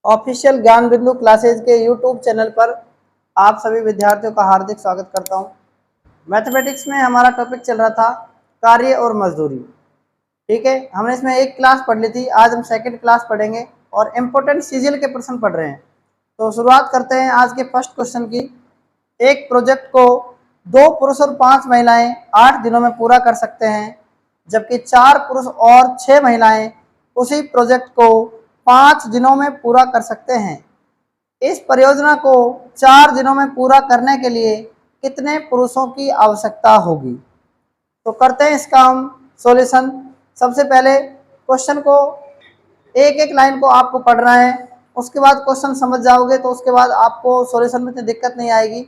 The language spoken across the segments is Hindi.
ऑफिशियल ज्ञान बिंदु क्लासेज के यूट्यूब चैनल पर आप सभी विद्यार्थियों का हार्दिक स्वागत करता हूं। मैथमेटिक्स में हमारा टॉपिक चल रहा था कार्य और मजदूरी। ठीक है, हमने इसमें एक क्लास पढ़ ली थी, आज हम सेकंड क्लास पढ़ेंगे और इम्पोर्टेंट सीजीएल के प्रश्न पढ़ रहे हैं। तो शुरुआत करते हैं आज के फर्स्ट क्वेश्चन की। एक प्रोजेक्ट को 2 पुरुष और 5 महिलाएं 8 दिनों में पूरा कर सकते हैं, जबकि 4 पुरुष और 6 महिलाएं उसी प्रोजेक्ट को 5 दिनों में पूरा कर सकते हैं। इस परियोजना को 4 दिनों में पूरा करने के लिए कितने पुरुषों की आवश्यकता होगी? तो करते हैं इसका हम सॉल्यूशन। सबसे पहले क्वेश्चन को एक एक लाइन को आपको पढ़ना है, उसके बाद क्वेश्चन समझ जाओगे तो उसके बाद आपको सॉल्यूशन में इतनी दिक्कत नहीं आएगी।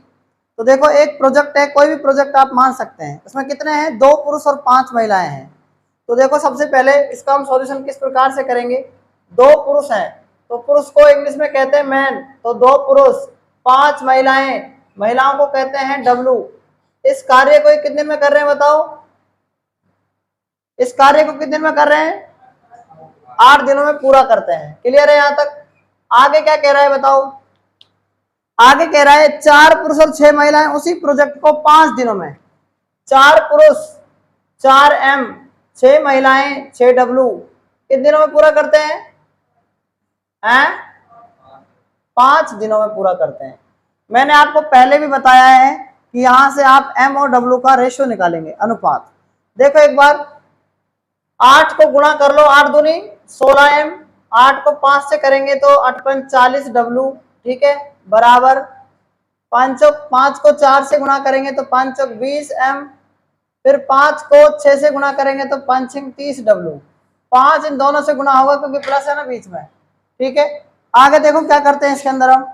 तो देखो, एक प्रोजेक्ट है, कोई भी प्रोजेक्ट आप मान सकते हैं। इसमें कितने हैं? 2 पुरुष और 5 महिलाएं हैं। तो देखो, सबसे पहले इसका हम सॉल्यूशन किस प्रकार से करेंगे। 2 पुरुष हैं तो पुरुष को इंग्लिश में कहते हैं मैन, तो 2 पुरुष 5 महिलाएं, महिलाओं को कहते हैं डब्लू। इस कार्य को कितने दिन में कर रहे हैं बताओ? इस कार्य को कितने दिन में कर रहे हैं? 8 दिनों में पूरा करते हैं। क्लियर है यहाँ तक? आगे क्या कह रहा है बताओ? आगे कह रहा है 4 पुरुष और 6 महिलाएं उसी प्रोजेक्ट को 5 दिनों में। 4 पुरुष 4 एम, 6 महिलाएं 6 डब्लू कितने दिनों में पूरा करते हैं? 5 दिनों में पूरा करते हैं। मैंने आपको पहले भी बताया है कि यहां से आप एम और डब्लू का रेशियो निकालेंगे, अनुपात। देखो एक बार, 8 को गुणा कर लो, 8 दूनी 16 एम, 8 को 5 से करेंगे तो 8 पंच 40 डब्लू, ठीक है, बराबर 5 को 4 से गुणा करेंगे तो 5 चौक 20 एम, फिर 5 को 6 से गुणा करेंगे तो 5 छंग 30 डब्लू। 5 इन दोनों से गुणा होगा क्योंकि प्लस है ना बीच में। ठीक है, आगे देखो क्या करते हैं इसके अंदर हम।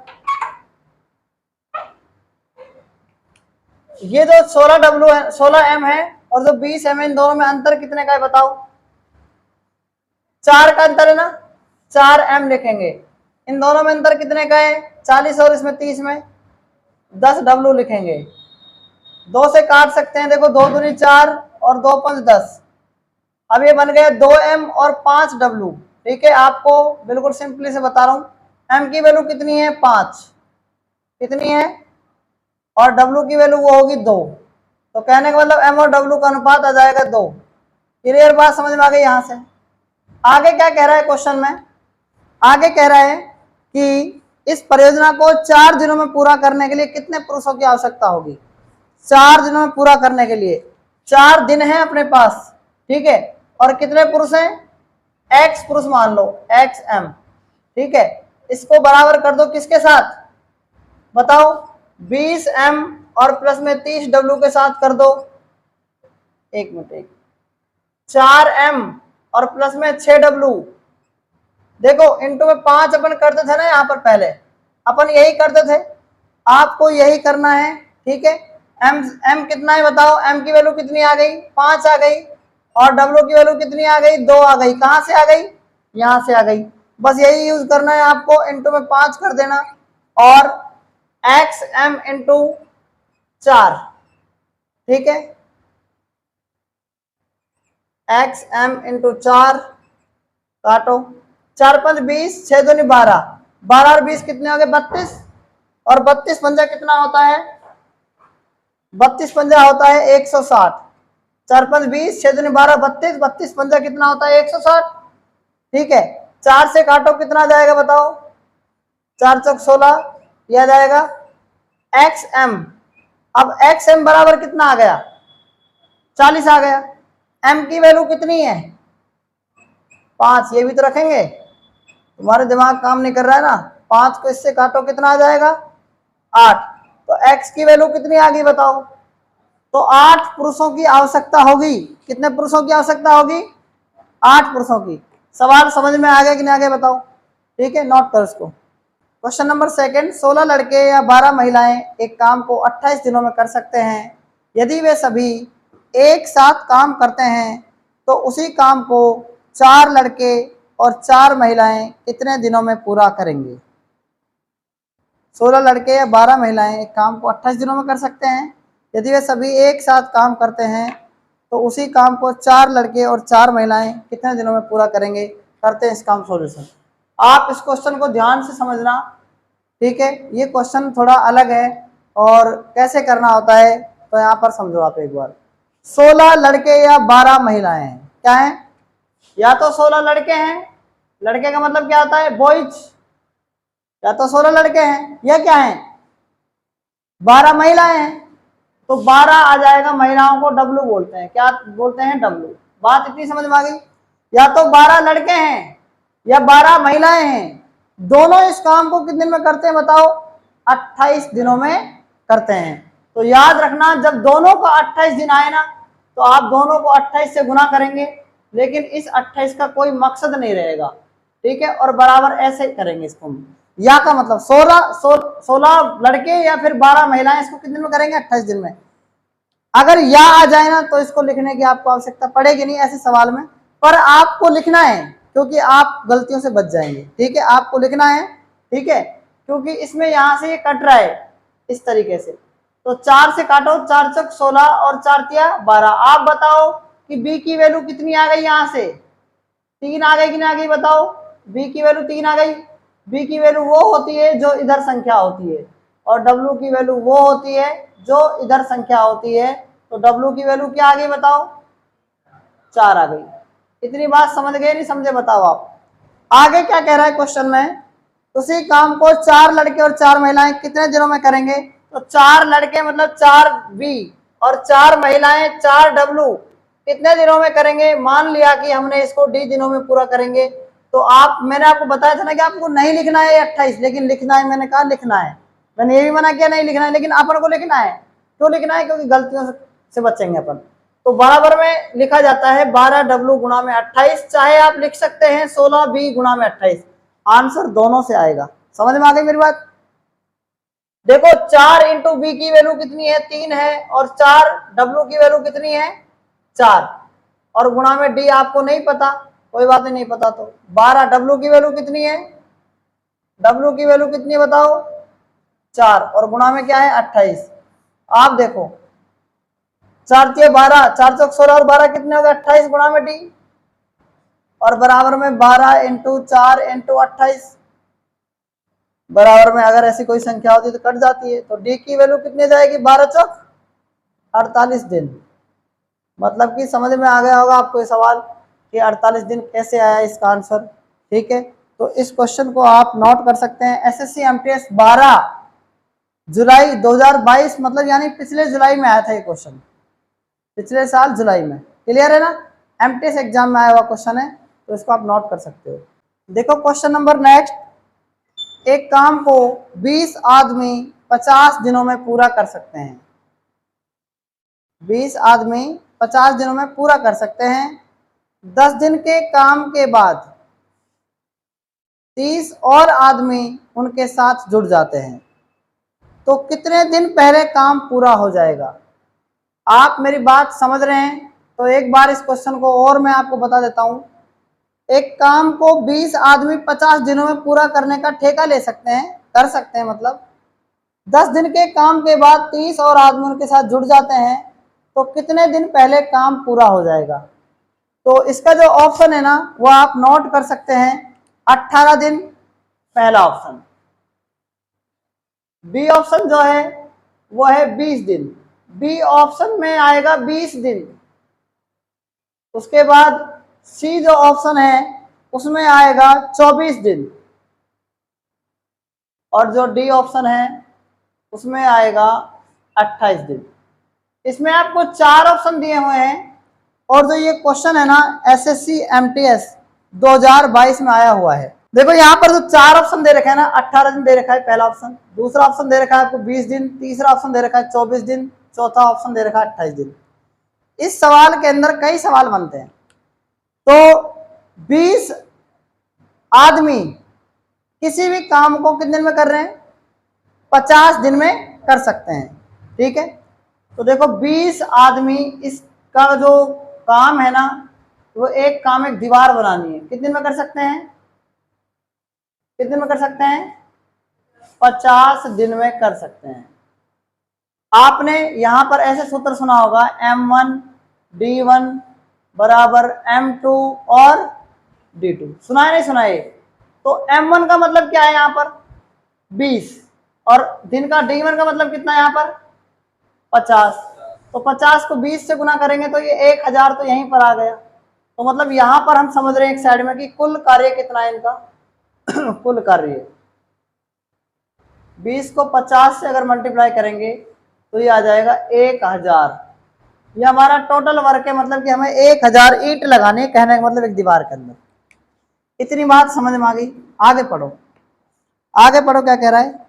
ये जो 16 डब्लू है, 16 एम है और जो 20 एम है, इन दोनों में अंतर कितने का है बताओ? 4 का अंतर है ना, 4 एम लिखेंगे। इन दोनों में अंतर कितने का है? 40 और इसमें 30 में 10 डब्लू लिखेंगे। 2 से काट सकते हैं, देखो 2 दूनी 4 और 2 पंच 10। अब ये बन गया 2 एम और 5 डब्लू। ठीक है, आपको बिल्कुल सिंपली से बता रहा हूं, एम की वैल्यू कितनी है? 5 कितनी है, और डब्लू की वैल्यू वो होगी 2। तो कहने का मतलब एम और डब्लू का अनुपात आ जाएगा 2। क्लियर बात समझ में आ गई? यहां से आगे क्या कह रहा है क्वेश्चन में? आगे कह रहा है कि इस परियोजना को 4 दिनों में पूरा करने के लिए कितने पुरुषों की आवश्यकता होगी? 4 दिनों में पूरा करने के लिए 4 दिन है अपने पास, ठीक है, और कितने पुरुष हैं? एक्स पुरुष मान लो, एक्स एम। ठीक है, इसको बराबर कर दो किसके साथ बताओ? 20 एम और प्लस में 30 डब्लू के साथ कर दो। एक मिनट, 4 एम और प्लस में 6 डब्लू। देखो इंटू में 5 अपन करते थे ना, यहां पर पहले अपन यही करते थे, आपको यही करना है। ठीक है, एम कितना है बताओ? एम की वैल्यू कितनी आ गई? 5 आ गई, और डब्लू की वैल्यू कितनी आ गई? 2 आ गई। कहां से आ गई? यहां से आ गई। बस यही यूज करना है आपको, इंटू में 5 कर देना, और एक्स एम इंटू 4। ठीक है, एक्स एम इंटू 4 काटो, 4 5 20, 6 दूनी 12, 12 और 20 कितने हो गए? 32, और 32 पंजा कितना होता है? 32 पंजा होता है 160। 4 5 20, 6 दूनी 12, 32, 32 पंजा कितना होता है? 160। ठीक है, 4 से काटो कितना आ जाएगा बताओ? 4 चौक 16, यह आ जाएगा एक्स एम। अब एक्स एम बराबर कितना आ गया? 40 आ गया। एम की वैल्यू कितनी है? 5। ये भी तो रखेंगे, तुम्हारे दिमाग काम नहीं कर रहा है ना। 5 को इससे काटो कितना आ जाएगा? 8। तो एक्स की वैल्यू कितनी आ गई बताओ? तो 8 पुरुषों की आवश्यकता होगी। कितने पुरुषों की आवश्यकता होगी? 8 पुरुषों की। सवाल समझ में आ गया कि नहीं आ गया बताओ? ठीक है, नोट करो इसको। क्वेश्चन नंबर सेकंड, 16 लड़के या 12 महिलाएं एक काम को 28 दिनों में कर सकते हैं। यदि वे सभी एक साथ काम करते हैं तो उसी काम को 4 लड़के और 4 महिलाएं कितने दिनों में पूरा करेंगे? 16 लड़के या 12 महिलाएं एक काम को 28 दिनों में कर सकते हैं। यदि वे सभी एक साथ काम करते हैं तो उसी काम को 4 लड़के और 4 महिलाएं कितने दिनों में पूरा करेंगे? करते हैं इसका हम सॉल्यूशन। आप इस क्वेश्चन को ध्यान से समझना, ठीक है। ये क्वेश्चन थोड़ा अलग है और कैसे करना होता है तो यहाँ पर समझो आप एक बार। 16 लड़के या 12 महिलाएं हैं, क्या है? या तो 16 लड़के हैं, लड़के का मतलब क्या होता है? बॉयज। या तो 16 लड़के हैं या क्या है? 12 महिलाएं हैं, तो 12 आ जाएगा। महिलाओं को डब्लू बोलते हैं, क्या बोलते हैं? डब्लू। बात इतनी समझ में आ गई? या तो 12 लड़के हैं या 12 महिलाएं हैं, दोनों इस काम को कितने दिन में करते हैं बताओ? 28 दिनों में करते हैं। तो याद रखना, जब दोनों का 28 दिन आए ना, तो आप दोनों को 28 से गुना करेंगे, लेकिन इस 28 का कोई मकसद नहीं रहेगा, ठीक है। और बराबर ऐसे करेंगे इसको। या का मतलब 16 लड़के या फिर 12 महिलाएं, इसको कितने दिन में करेंगे? 28 दिन में। अगर या आ जाए ना तो इसको लिखने की आपको आवश्यकता पड़ेगी नहीं ऐसे सवाल में, पर आपको लिखना है क्योंकि आप गलतियों से बच जाएंगे, ठीक है। आपको लिखना है, ठीक है, क्योंकि इसमें यहां से ये कट रहा है इस तरीके से। तो 4 से काटो, 4 चौक 16 और 4 तिया 12। आप बताओ कि बी की वैल्यू कितनी आ गई? यहां से 3 आ गई कि नहीं आ गई? बताओ। बी की वैल्यू 3 आ गई। बी की वैल्यू वो होती है जो इधर संख्या होती है, और डब्ल्यू की वैल्यू वो होती है जो इधर संख्या होती है। तो डब्ल्यू की वैल्यू क्या आ गई बताओ? 4 आ गई। इतनी बात समझ गए नहीं समझे? बताओ आप। आगे क्या कह रहा है क्वेश्चन में? उसी काम को 4 लड़के और 4 महिलाएं कितने दिनों में करेंगे? तो 4 लड़के मतलब 4 बी और 4 महिलाएं 4 डब्ल्यू कितने दिनों में करेंगे? मान लिया कि हमने इसको डी दिनों में पूरा करेंगे, तो आप, मैंने आपको बताया था ना कि आपको नहीं लिखना है 28, लेकिन लिखना है। मैंने कहा लिखना है, मैंने ये भी मना किया नहीं लिखना है, लेकिन अपन को लिखना है। क्यों लिखना है? क्योंकि गलतियों से बचेंगे अपन। तो बराबर में लिखा जाता है 12 डब्ल्यू गुणा में 28, चाहे आप लिख सकते हैं 16 बी गुणा में 28। आंसर दोनों से आएगा। समझ में आ गई मेरी बात? देखो 4 इंटू बी की वैल्यू कितनी है? 3 है, और 4 डब्ल्यू की वैल्यू कितनी है? 4, और गुणा में डी आपको नहीं पता, कोई बात नहीं पता तो 12। डब्ल्यू की वैल्यू कितनी है? डब्ल्यू की वैल्यू कितनी है बताओ? 4, और गुणा में क्या है? 28। आप देखो 4 तिया 12, 4 चौक 16 और 12 कितने हो गए? 28 गुणा में डी, और बराबर में 12 इंटू 4 इंटू 28। बराबर में अगर ऐसी कोई संख्या होती तो कट जाती है। तो डी की वैल्यू कितनी जाएगी? 12 चौक 48 दिन। मतलब कि समझ में आ गया होगा आपको ये सवाल कि 48 दिन कैसे आया इसका आंसर, ठीक है। तो इस क्वेश्चन को आप नोट कर सकते हैं। एसएससी एमटीएस 12 जुलाई 2022, मतलब यानी पिछले जुलाई में आया था ये क्वेश्चन, पिछले साल जुलाई में। क्लियर है ना? एमटीएस एग्जाम में आया हुआ क्वेश्चन है, तो इसको आप नोट कर सकते हो। देखो क्वेश्चन नंबर नेक्स्ट। एक काम को 20 आदमी 50 दिनों में पूरा कर सकते हैं। 20 आदमी 50 दिनों में पूरा कर सकते हैं। 10 दिन के काम के बाद 30 और आदमी उनके साथ जुड़ जाते हैं, तो कितने दिन पहले काम पूरा हो जाएगा? आप मेरी बात समझ रहे हैं? तो एक बार इस क्वेश्चन को और मैं आपको बता देता हूं। एक काम को 20 आदमी 50 दिनों में पूरा करने का ठेका ले सकते हैं, कर सकते हैं, मतलब 10 दिन के काम के बाद 30 और आदमी उनके साथ जुड़ जाते हैं, तो कितने दिन पहले काम पूरा हो जाएगा? तो इसका जो ऑप्शन है ना वो आप नोट कर सकते हैं, 18 दिन पहला ऑप्शन। बी ऑप्शन जो है वो है 20 दिन। बी ऑप्शन में आएगा 20 दिन। उसके बाद सी जो ऑप्शन है उसमें आएगा 24 दिन, और जो डी ऑप्शन है उसमें आएगा 28 दिन। इसमें आपको 4 ऑप्शन दिए हुए हैं, और जो ये क्वेश्चन है ना एसएससी एमटीएस 2022 में आया हुआ है। देखो यहाँ पर जो 4 ऑप्शन दे रखा है ना, 18 दिन दे रखा है पहला ऑप्शन, दूसरा ऑप्शन दे रखा है आपको 20 दिन, तीसरा ऑप्शन दे रखा है 24 दिन, चौथा ऑप्शन दे रखा है 28 दिन। इस सवाल के अंदर कई सवाल बनते हैं। तो 20 आदमी किसी भी काम को कितने दिन में कर रहे हैं? 50 दिन में कर सकते हैं, ठीक है। तो देखो 20 आदमी, इसका जो काम है ना वो एक काम, एक दीवार बनानी है, कितने दिन में कर सकते हैं? कितने दिन में कर सकते हैं? 50 दिन में कर सकते हैं। आपने यहां पर ऐसे सूत्र सुना होगा, M1 D1 बराबर M2 और D2, सुना है नहीं सुना? तो M1 का मतलब क्या है यहाँ पर 20, और दिन का D1 का मतलब कितना है यहाँ पर 50। तो 50 को 20 से गुना करेंगे तो ये 1000 तो यहीं पर आ गया। तो मतलब यहाँ पर हम समझ रहे हैं एक साइड में कि कुल कार्य कितना है इनका कुल कार्य 20 को 50 से अगर मल्टीप्लाई करेंगे तो ये आ जाएगा 1000। ये हमारा टोटल वर्क है, मतलब कि हमें 1000 ईंट लगाने, कहने का मतलब एक दीवार के अंदर। इतनी बात समझ में आ गई। आगे पढ़ो, आगे पढ़ो क्या कह रहा है।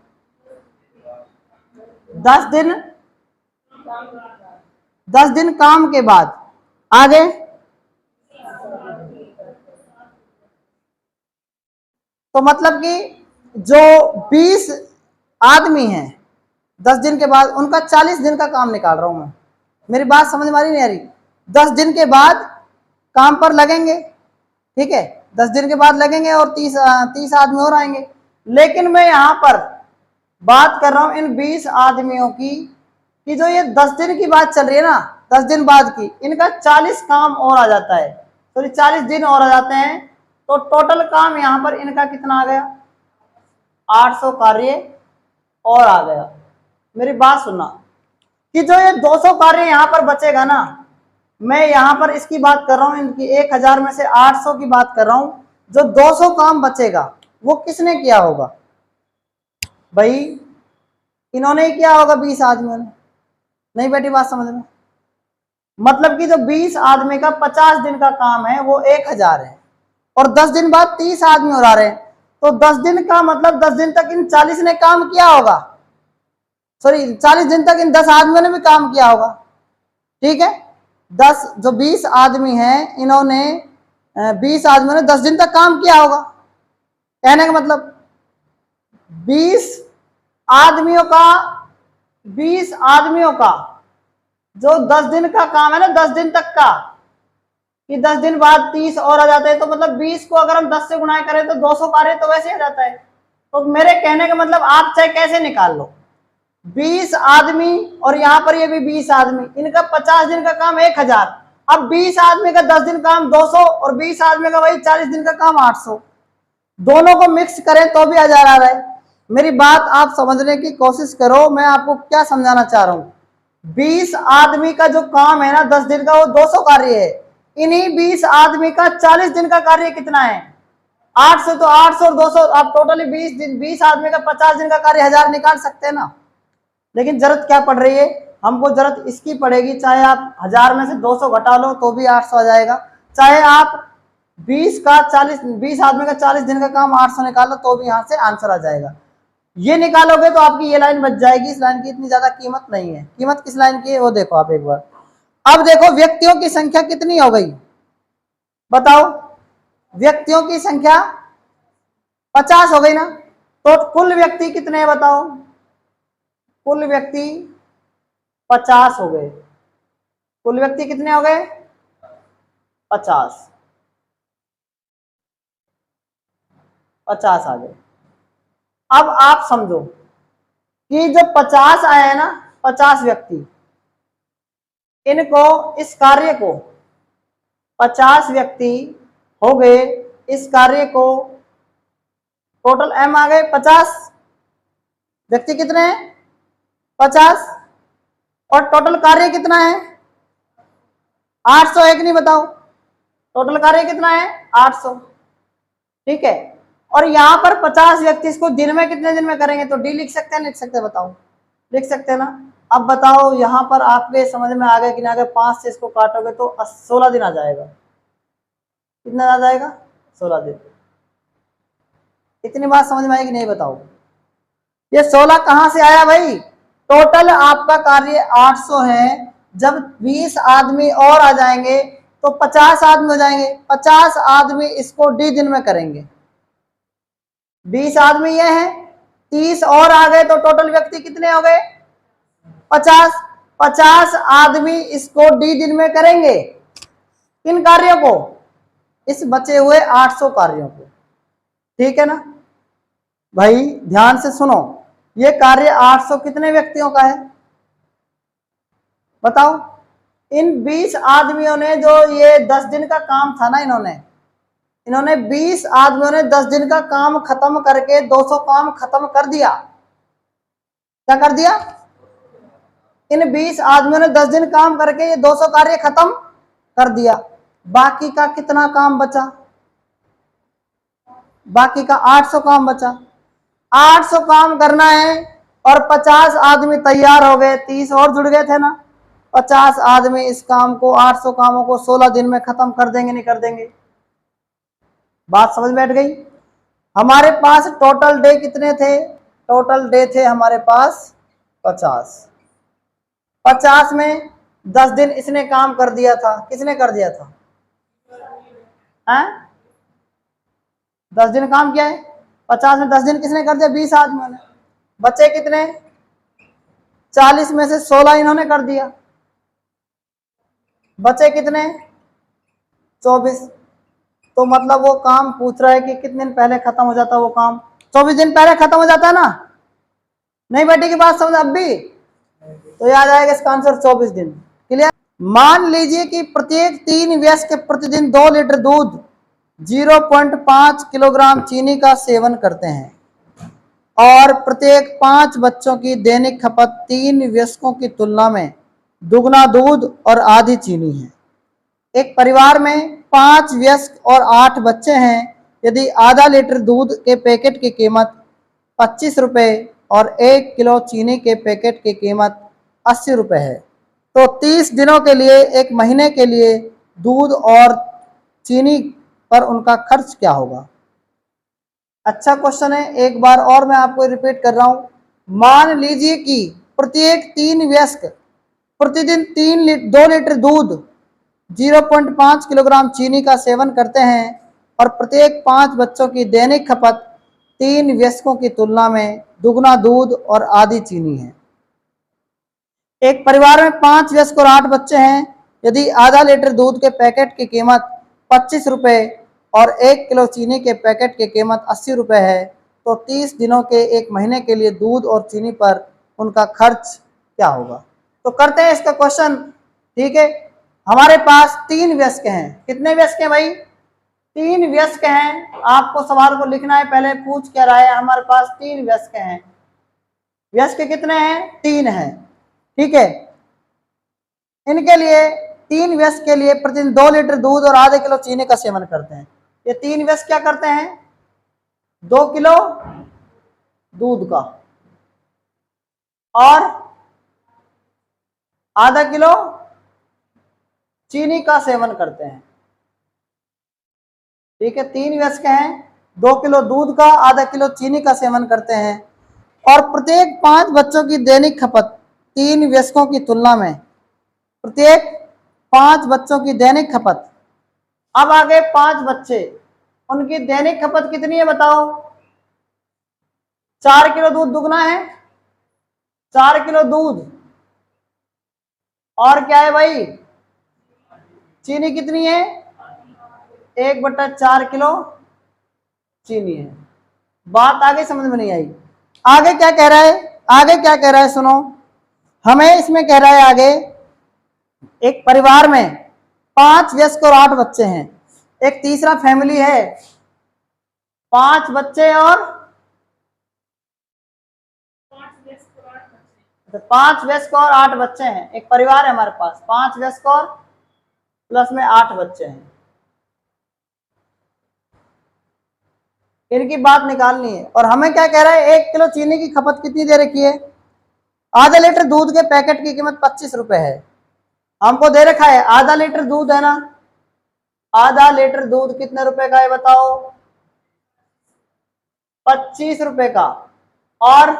10 दिन काम के बाद आगे तो मतलब कि जो 20 आदमी हैं 10 दिन के बाद उनका 40 दिन का काम निकाल रहा हूं मैं। मेरी बात समझ में आ रही नहीं आ रही। 10 दिन के बाद काम पर लगेंगे, ठीक है, 10 दिन के बाद लगेंगे और 30 आदमी और आएंगे। लेकिन मैं यहां पर बात कर रहा हूं इन 20 आदमियों की कि जो ये 10 दिन की बात चल रही है ना, 10 दिन बाद की, इनका 40 काम और आ जाता है, तो 40 दिन और आ जाते हैं। तो टोटल काम यहां पर इनका कितना आ गया 800 कार्य और आ गया। मेरी बात सुनना कि जो ये 200 कार्य यहां पर बचेगा ना, मैं यहां पर इसकी बात कर रहा हूं, इनकी 1000 में से 800 की बात कर रहा हूं। जो 200 काम बचेगा वो किसने किया होगा भाई, इन्होंने ही किया होगा 20 आदमियों ने। नहीं बेटी बात समझ में, मतलब कि जो 20 आदमी का 50 दिन का काम है वो 1000 है, और 10 दिन बाद 30 आदमी और आ रहे हैं। तो 10 दिन का मतलब 10 दिन तक इन 40 ने काम किया होगा, सॉरी 40 दिन तक इन 10 आदमियों ने भी काम किया होगा, ठीक है। 10 जो 20 आदमी हैं इन्होंने 20 आदमियों ने 10 दिन तक काम किया होगा। कहने का मतलब 20 आदमियों का 20 आदमियों का जो 10 दिन का काम है ना, 10 दिन तक का, कि 10 दिन बाद 30 और आ जाते हैं, तो मतलब 20 को अगर हम 10 से गुणा करें तो 200 कार्य तो वैसे आ जाता है। तो मेरे कहने का मतलब आप चाहे कैसे निकाल लो, 20 आदमी और यहाँ पर ये भी 20 आदमी, इनका 50 दिन का काम 1000। अब 20 आदमी का 10 दिन काम 200 और 20 आदमी का वही 40 दिन का काम 800, दोनों को मिक्स करें तो भी 1000 आ रहा है। मेरी बात आप समझने की कोशिश करो, मैं आपको क्या समझाना चाह रहा हूं। 20 आदमी का जो काम है ना 10 दिन का वो 200 कार्य है। इन्हीं 20 आदमी का 40 दिन का कार्य कितना है 800। तो 800 और 200 आप टोटली 20 दिन, 20 आदमी का 50 दिन का कार्य 1000 निकाल सकते हैं ना। लेकिन जरूरत क्या पड़ रही है हमको, जरूरत इसकी पड़ेगी, चाहे आप 1000 में से 200 घटा लो तो भी 800 आ जाएगा, चाहे आप 20 आदमी का 40 दिन का काम 800 निकालो तो भी यहां से आंसर आ जाएगा। ये निकालोगे तो आपकी ये लाइन बच जाएगी। इस लाइन की इतनी ज्यादा कीमत नहीं है। कीमत किस लाइन की है वो देखो आप एक बार। अब देखो व्यक्तियों की संख्या कितनी हो गई बताओ, व्यक्तियों की संख्या 50 हो गई ना। तो कुल व्यक्ति कितने हैं बताओ, कुल व्यक्ति 50 हो गए। कुल व्यक्ति कितने हो गए 50 आ गए। अब आप समझो कि जो 50 आए हैं ना, 50 व्यक्ति, इनको इस कार्य को 50 व्यक्ति हो गए, इस कार्य को टोटल M आ गए 50, व्यक्ति कितने हैं 50, और टोटल कार्य कितना है 800 है कि नहीं बताओ, टोटल कार्य कितना है 800, ठीक है। और यहां पर 50 व्यक्ति इसको दिन में कितने दिन में करेंगे, तो डी लिख सकते हैं लिख सकते हैं बताओ, लिख सकते हैं ना। अब बताओ यहां पर आपके समझ में आ गया कि ना, अगर 5 से इसको काटोगे तो 16 दिन आ जाएगा। कितना आ जाएगा 16 दिन। इतनी बात समझ में आएगी नहीं बताओ। ये 16 कहां से आया भाई, टोटल आपका कार्य 800 है, जब 20 आदमी और आ जाएंगे तो 50 आदमी हो जाएंगे। 50 आदमी इसको डी दिन में करेंगे, 20 आदमी ये हैं, 30 और आ गए तो टोटल व्यक्ति कितने हो गए 50। 50 आदमी इसको डी दिन में करेंगे, किन कार्यों को, इस बचे हुए 800 कार्यों को, ठीक है ना भाई। ध्यान से सुनो, ये कार्य 800 कितने व्यक्तियों का है बताओ। इन 20 आदमियों ने जो ये 10 दिन का काम था ना, इन्होंने इन्होंने 20 आदमियों ने 10 दिन का काम खत्म करके 200 काम खत्म कर दिया। क्या कर दिया? इन 20 आदमियों ने 10 दिन काम करके ये 200 कार्य खत्म कर दिया। बाकी का कितना काम बचा? बाकी का 800 काम बचा। 800 काम करना है और 50 आदमी तैयार हो गए, 30 और जुड़ गए थे ना। 50 आदमी इस काम को, 800 कामों को 16 दिन में खत्म कर देंगे, नहीं कर देंगे? बात समझ बैठ गई? हमारे पास टोटल डे कितने थे? टोटल डे थे हमारे पास 50। 50 में 10 दिन इसने काम कर दिया था। किसने कर दिया था? 10 दिन काम किया है। 50 में 10 दिन किसने कर दिया? 20 आदमियों ने। बचे कितने? 40 में से 16 इन्होंने कर दिया। बचे कितने? 24। तो मतलब वो काम पूछ रहा है कि कितने दिन पहले खत्म हो जाता वो काम? 24 दिन पहले खत्म हो जाता है ना। नहीं बेटी की बात समझ अब भी? तो याद आएगा इसका आंसर 24 दिन। क्लियर? मान लीजिए कि प्रत्येक 3 वयस्क प्रतिदिन 2 लीटर दूध, 0.5 किलोग्राम चीनी का सेवन करते हैं और प्रत्येक 5 बच्चों की दैनिक खपत 3 वयस्कों की तुलना में दुगना दूध और आधी चीनी है। एक परिवार में 5 वयस्क और 8 बच्चे हैं। यदि आधा लीटर दूध के पैकेट की कीमत 25 रुपये और 1 किलो चीनी के पैकेट की कीमत 80 रुपये है, तो 30 दिनों के लिए, एक महीने के लिए दूध और चीनी पर उनका खर्च क्या होगा? अच्छा क्वेश्चन है, एक बार और मैं आपको रिपीट कर रहा हूं। मान लीजिए कि प्रत्येक 3 वयस्क प्रतिदिन 2 लीटर दूध, 0.5 किलोग्राम चीनी का सेवन करते हैं और प्रत्येक 5 बच्चों की दैनिक खपत 3 वयस्कों की तुलना में दुगना दूध और आधी चीनी है। एक परिवार में 5 वयस्क और 8 बच्चे हैं। यदि आधा लीटर दूध के पैकेट की कीमत 25 रुपये और 1 किलो चीनी के पैकेट की कीमत 80 रुपये है, तो 30 दिनों के, एक महीने के लिए दूध और चीनी पर उनका खर्च क्या होगा? तो करते हैं इसका क्वेश्चन। ठीक है, हमारे पास 3 वयस्क हैं। कितने वयस्क हैं भाई? 3 वयस्क हैं। आपको सवाल को लिखना है, पहले पूछ क्या रहा है? हमारे पास 3 वयस्क हैं। वयस्क कितने हैं? 3 हैं। ठीक है, इनके लिए, 3 वयस्क के लिए प्रतिदिन 2 लीटर दूध और आधे किलो चीनी का सेवन करते हैं। ये 3 वयस्क क्या करते हैं? 2 किलो दूध का और आधा किलो चीनी का सेवन करते हैं। ठीक है, 3 वयस्क हैं, 2 किलो दूध का, आधा किलो चीनी का सेवन करते हैं और प्रत्येक 5 बच्चों की दैनिक खपत 3 वयस्कों की तुलना में, प्रत्येक 5 बच्चों की दैनिक खपत। अब आगे 5 बच्चे, उनकी दैनिक खपत कितनी है बताओ? 4 किलो दूध दुगना है, 4 किलो दूध और क्या है भाई? चीनी कितनी है? 1/4 किलो चीनी है। बात आगे समझ में नहीं आई? आगे क्या कह रहा है? आगे क्या कह रहा है सुनो। हमें इसमें कह रहा है आगे, एक परिवार में 5 वयस्क और 8 बच्चे हैं। एक तीसरा फैमिली है, 5 बच्चे और 5 वयस्क और 8 बच्चे हैं। एक परिवार है हमारे पास, 5 वयस्क और प्लस में 8 बच्चे हैं। इनकी बात निकालनी है और हमें क्या कह रहा है? 1 किलो चीनी की खपत कितनी दे रखी है? आधा लीटर दूध के पैकेट की कीमत 25 रुपए है। हमको दे रखा है आधा लीटर दूध है ना। आधा लीटर दूध कितने रुपए का है बताओ? 25 रुपए का। और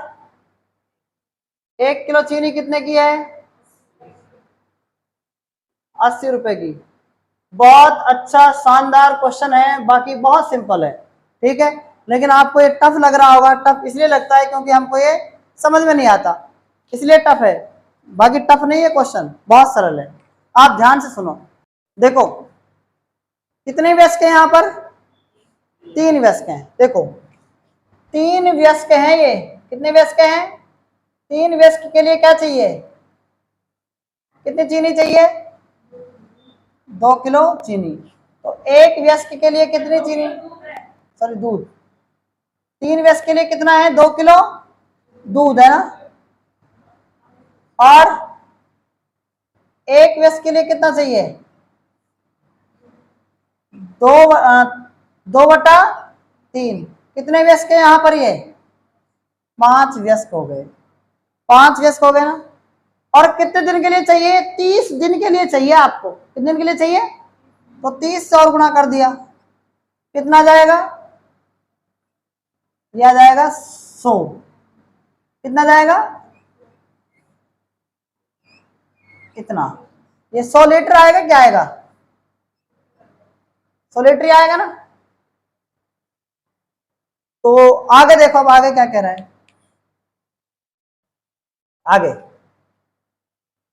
1 किलो चीनी कितने की है? 80 रुपए की। बहुत अच्छा, शानदार क्वेश्चन है, बाकी बहुत सिंपल है। ठीक है, लेकिन आपको ये टफ लग रहा होगा। टफ इसलिए लगता है क्योंकि हमको ये समझ में नहीं आता, इसलिए टफ है। बाकी टफ नहीं है क्वेश्चन, बहुत सरल है। आप ध्यान से सुनो। देखो कितने वयस्क हैं यहाँ पर? 3 वयस्क हैं। देखो 3 वयस्क हैं ये। कितने वयस्क हैं? 3 वयस्क के लिए क्या चाहिए? कितनी चीनी चाहिए? 2 किलो चीनी। तो एक व्यस्क के लिए कितनी चीनी, सॉरी दूध, 3 व्यस्क के लिए कितना है, 2 किलो दूध है ना, और एक व्यस्क के लिए कितना चाहिए, 2/3। कितने व्यस्क है यहां पर, ये 5 व्यस्क हो गए, 5 व्यस्क हो गए ना। और कितने दिन के लिए चाहिए, 30 दिन के लिए चाहिए आपको। कितने दिन के लिए चाहिए, तो 30 से और गुणा कर दिया, कितना जाएगा, यह जाएगा 100। कितना जाएगा, इतना, ये 100 लीटर आएगा, क्या आएगा, 100 लीटर ही आएगा ना। तो आगे देखो, अब आगे क्या कह रहा है, आगे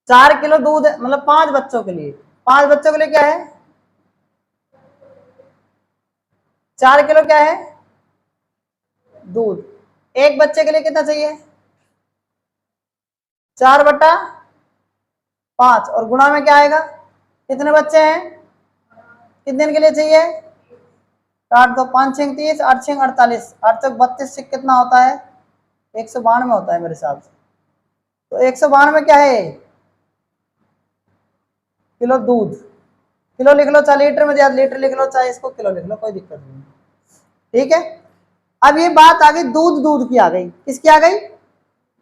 4 किलो दूध है, मतलब 5 बच्चों के लिए, 5 बच्चों के लिए क्या है, 4 किलो क्या है दूध। एक बच्चे के लिए कितना चाहिए, 4/5, और गुणा में क्या आएगा, कितने बच्चे हैं, कितने दिन के लिए चाहिए, काट दो, 5 6 30, 8 6 48, 8 तक 32 से कितना होता है, 192 होता है मेरे हिसाब से। तो 192 क्या है, किलो दूध। किलो लिख लो, चाहे लीटर में ज्यादा लीटर लिख लो, चाहे इसको किलो लिख लो, कोई दिक्कत नहीं, ठीक है। अब ये बात आ गई दूध दूध की, आ गई किसकी, आ गई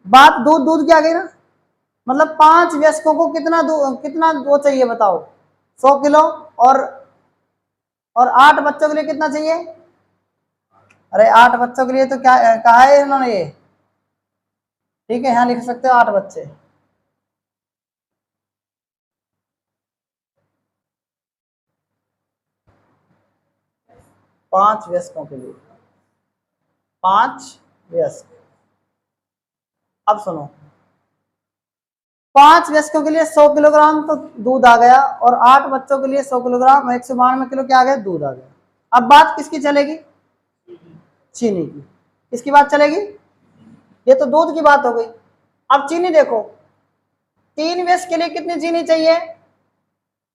बात दूध दूध की आ गई ना। मतलब 5 वयस्कों को कितना कितना वो चाहिए बताओ, 100 किलो, और 8 बच्चों के लिए कितना चाहिए, अरे 8 बच्चों के लिए तो क्या कहा है इन्होंने ये, ठीक है, यहाँ लिख सकते हो 8 बच्चे। पांच वयस्कों के लिए, 5 वयस्क। अब सुनो, 5 वयस्कों के लिए 100 किलोग्राम तो दूध आ गया, और 8 बच्चों के लिए 100 किलोग्राम, 192 किलो क्या आ गया, दूध आ गया। अब बात किसकी चलेगी, चीनी की। किसकी बात चलेगी, ये तो दूध की बात हो गई। अब चीनी देखो, 3 व्यस्क के लिए कितनी चीनी चाहिए,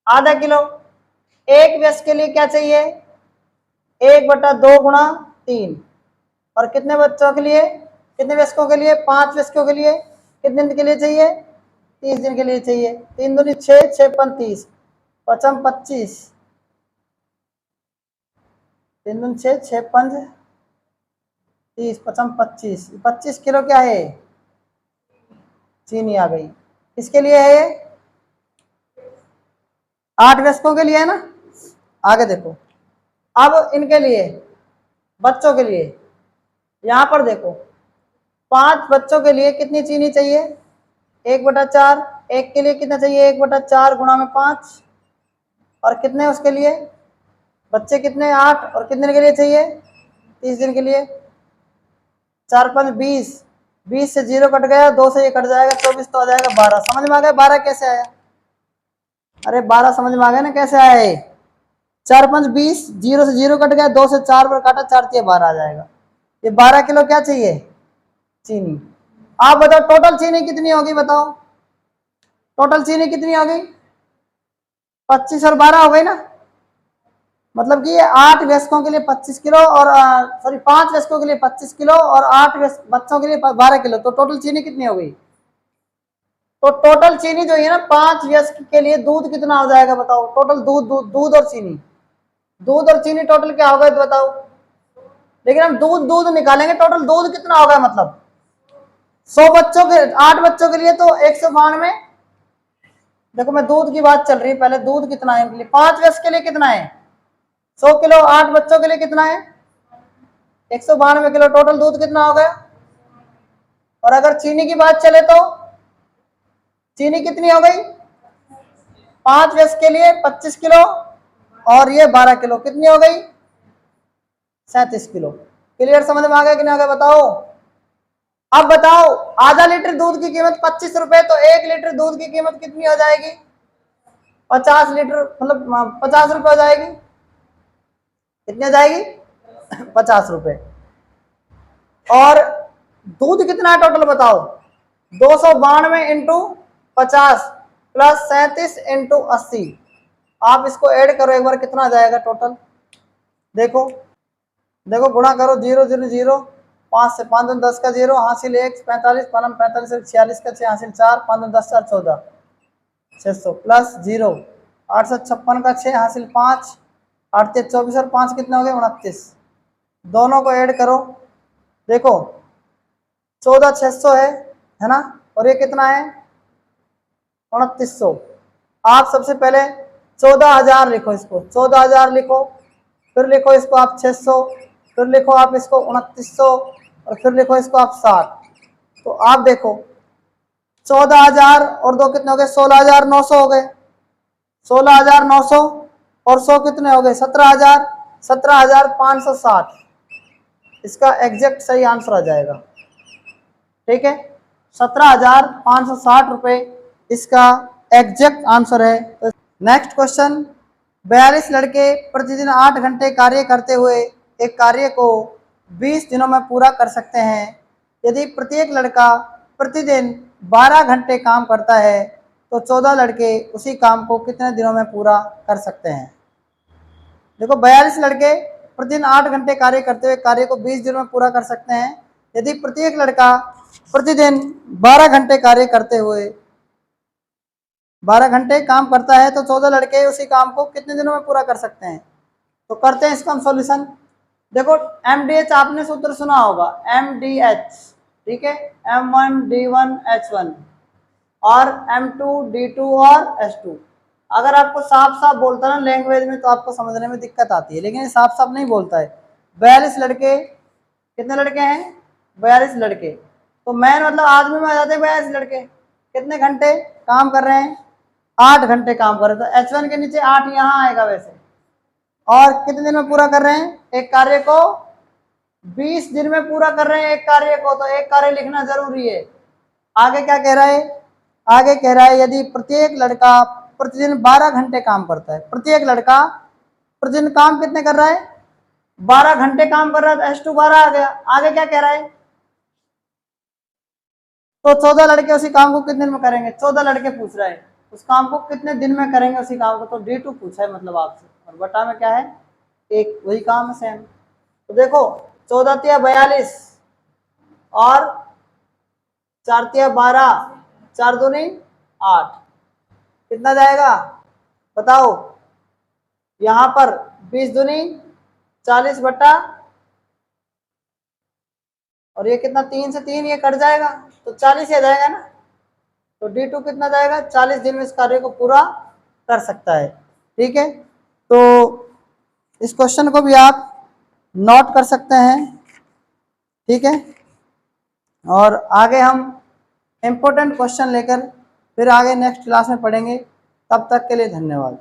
आधा किलो। एक व्यस्क के लिए क्या चाहिए, 1/2 गुणा 3। और कितने बच्चों के लिए, कितने व्यस्कों के लिए, 5 व्यस्कों के लिए कितने दिन के लिए चाहिए, 30 दिन के लिए चाहिए। 3 दूनी 6, 6 पंच 30, पचम 25, 3 दूनी 6, 6 पंच 30, पचम 25, 25 किलो क्या है, चीनी आ गई। किसके लिए है ये, 8 व्यस्कों के लिए है ना। आगे देखो, अब इनके लिए, बच्चों के लिए, यहां पर देखो 5 बच्चों के लिए कितनी चीनी चाहिए, 1/4। एक के लिए कितना चाहिए, 1/4 गुणा में 5, और कितने उसके लिए, बच्चे कितने, 8, और कितने के लिए चाहिए, 30 दिन के लिए। 4 5 20, 20 से 0 कट गया, 2 से ये कट जाएगा, 24 तो आ जाएगा 12। समझ में आ गया 12 कैसे आया, अरे 12 समझ में आ गया ना कैसे आया ये। 4 5 20, 0 से 0 कट गया, 2 से 4 पर काटा, 4 से 12 आ जाएगा। ये 12 किलो क्या चाहिए, चीनी। आप बताओ टोटल चीनी कितनी होगी, बताओ टोटल चीनी कितनी होगी, 25 और 12 हो गई ना। मतलब कि 8 वयस्कों के लिए 25 किलो, और सॉरी 5 वयस्कों के लिए 25 किलो, और 8 बच्चों के लिए 12 किलो, तो टोटल चीनी कितनी हो गई। तो टोटल चीनी जो है ना 5 वयस्क के लिए दूध कितना हो जाएगा बताओ, टोटल दूध दूध दूध और चीनी, दूध और चीनी टोटल क्या होगा तो बताओ। लेकिन हम दूध दूध निकालेंगे, टोटल दूध कितना होगा, मतलब 100 बच्चों के, 8 बच्चों के लिए तो 192। देखो मैं दूध की बात चल रही है, पहले दूध कितना है इनके लिए, 5 वयस्क के लिए कितना है 100 किलो, 8 बच्चों के लिए कितना है 192 किलो, टोटल दूध कितना हो गया। और अगर चीनी की बात चले तो चीनी कितनी हो गई, 5 वयस्क के लिए 25 किलो, और ये 12 किलो, कितनी हो गई 37 किलो। क्लियर, समझ में आ गया कि नहीं आ गया बताओ। अब बताओ, आधा लीटर दूध की कीमत 25 रुपए, तो 1 लीटर दूध की कीमत कितनी हो जाएगी, 50 लीटर, मतलब 50 रुपए हो जाएगी। कितनी हो जाएगी 50 रुपए। और दूध कितना है टोटल बताओ, 292 इंटू 50 प्लस 37 इंटू 80, आप इसको ऐड करो एक बार, कितना आ जाएगा टोटल। देखो देखो गुणा करो, 0 0 0, 5 से 5 दूनी 10 का 0, हासिल 1, 45, 45 से 46 का 6, हासिल 4, 5 दूनी 10 4 14, 600 प्लस 0, 856 का 6, हासिल 5, 8 3 24 और 5 कितने हो गए 29। दोनों को ऐड करो, देखो 14 600 है ना, और ये कितना है 2900। आप सबसे पहले 14,000 लिखो, इसको 14,000 लिखो, फिर लिखो इसको आप 600, फिर लिखो आप इसको 2900, और फिर लिखो इसको आप 60। तो आप देखो 14,000 और 2 कितने हो गए 16,900 हो गए, 16,900 और 100 कितने हो गए 17,000, 17,560। इसका एग्जैक्ट सही आंसर आ जाएगा, ठीक है, 17,560 रुपये इसका एग्जैक्ट आंसर है। तो नेक्स्ट क्वेश्चन, 42 लड़के प्रतिदिन 8 घंटे कार्य करते हुए एक कार्य को 20 दिनों में पूरा कर सकते हैं। यदि प्रत्येक लड़का प्रतिदिन 12 घंटे काम करता है तो 14 लड़के उसी काम को कितने दिनों में पूरा कर सकते हैं। देखो 42 लड़के प्रतिदिन 8 घंटे कार्य करते हुए कार्य को 20 दिनों में पूरा कर सकते हैं। यदि प्रत्येक लड़का प्रतिदिन 12 घंटे कार्य करते हुए 12 घंटे काम करता है तो 14 लड़के उसी काम को कितने दिनों में पूरा कर सकते हैं। तो करते हैं इसका हम सॉल्यूशन। देखो MDH आपने सूत्र सुना होगा, MDH, ठीक है, M1 D1 H1 और M2 D2 और H2। अगर आपको साफ साफ बोलता ना लैंग्वेज में तो आपको समझने में दिक्कत आती है, लेकिन ये साफ साफ नहीं बोलता है। 42 लड़के, कितने लड़के हैं 42 लड़के, तो मैन मतलब आदमी में आ जाते हैं 42 लड़के, कितने घंटे काम कर रहे हैं 8 घंटे काम कर रहे हैं। तो H1 के नीचे 8 यहाँ आएगा वैसे, और कितने दिन में पूरा कर रहे हैं एक कार्य को 20 दिन में पूरा कर रहे हैं एक कार्य को, तो एक कार्य लिखना जरूरी है। आगे क्या कह रहा है, आगे कह रहा है यदि प्रत्येक लड़का प्रतिदिन 12 घंटे काम करता है, प्रत्येक लड़का प्रतिदिन काम कितने कर रहा है 12 घंटे काम कर रहा है, तो H2 12 आ गया। आगे क्या कह रहा है, तो 14 लड़के उसी काम को कितने दिन में करेंगे, 14 लड़के पूछ रहा है उस काम को कितने दिन में करेंगे उसी काम को, तो D2 पूछा है मतलब आपसे, और बटा में क्या है एक, वही काम है सेम। तो देखो 14 तिया 42 और 4 तिया 12, 4 दूनी 8, कितना जाएगा बताओ। यहाँ पर 20 दूनी 40 बटा, और ये कितना 3 से 3 ये कट जाएगा तो 40 ही आ जाएगा ना। तो D2 कितना जाएगा 40 दिन में इस कार्य को पूरा कर सकता है, ठीक है। तो इस क्वेश्चन को भी आप नोट कर सकते हैं, ठीक है। और आगे हम इम्पोर्टेंट क्वेश्चन लेकर फिर आगे नेक्स्ट क्लास में पढ़ेंगे। तब तक के लिए धन्यवाद।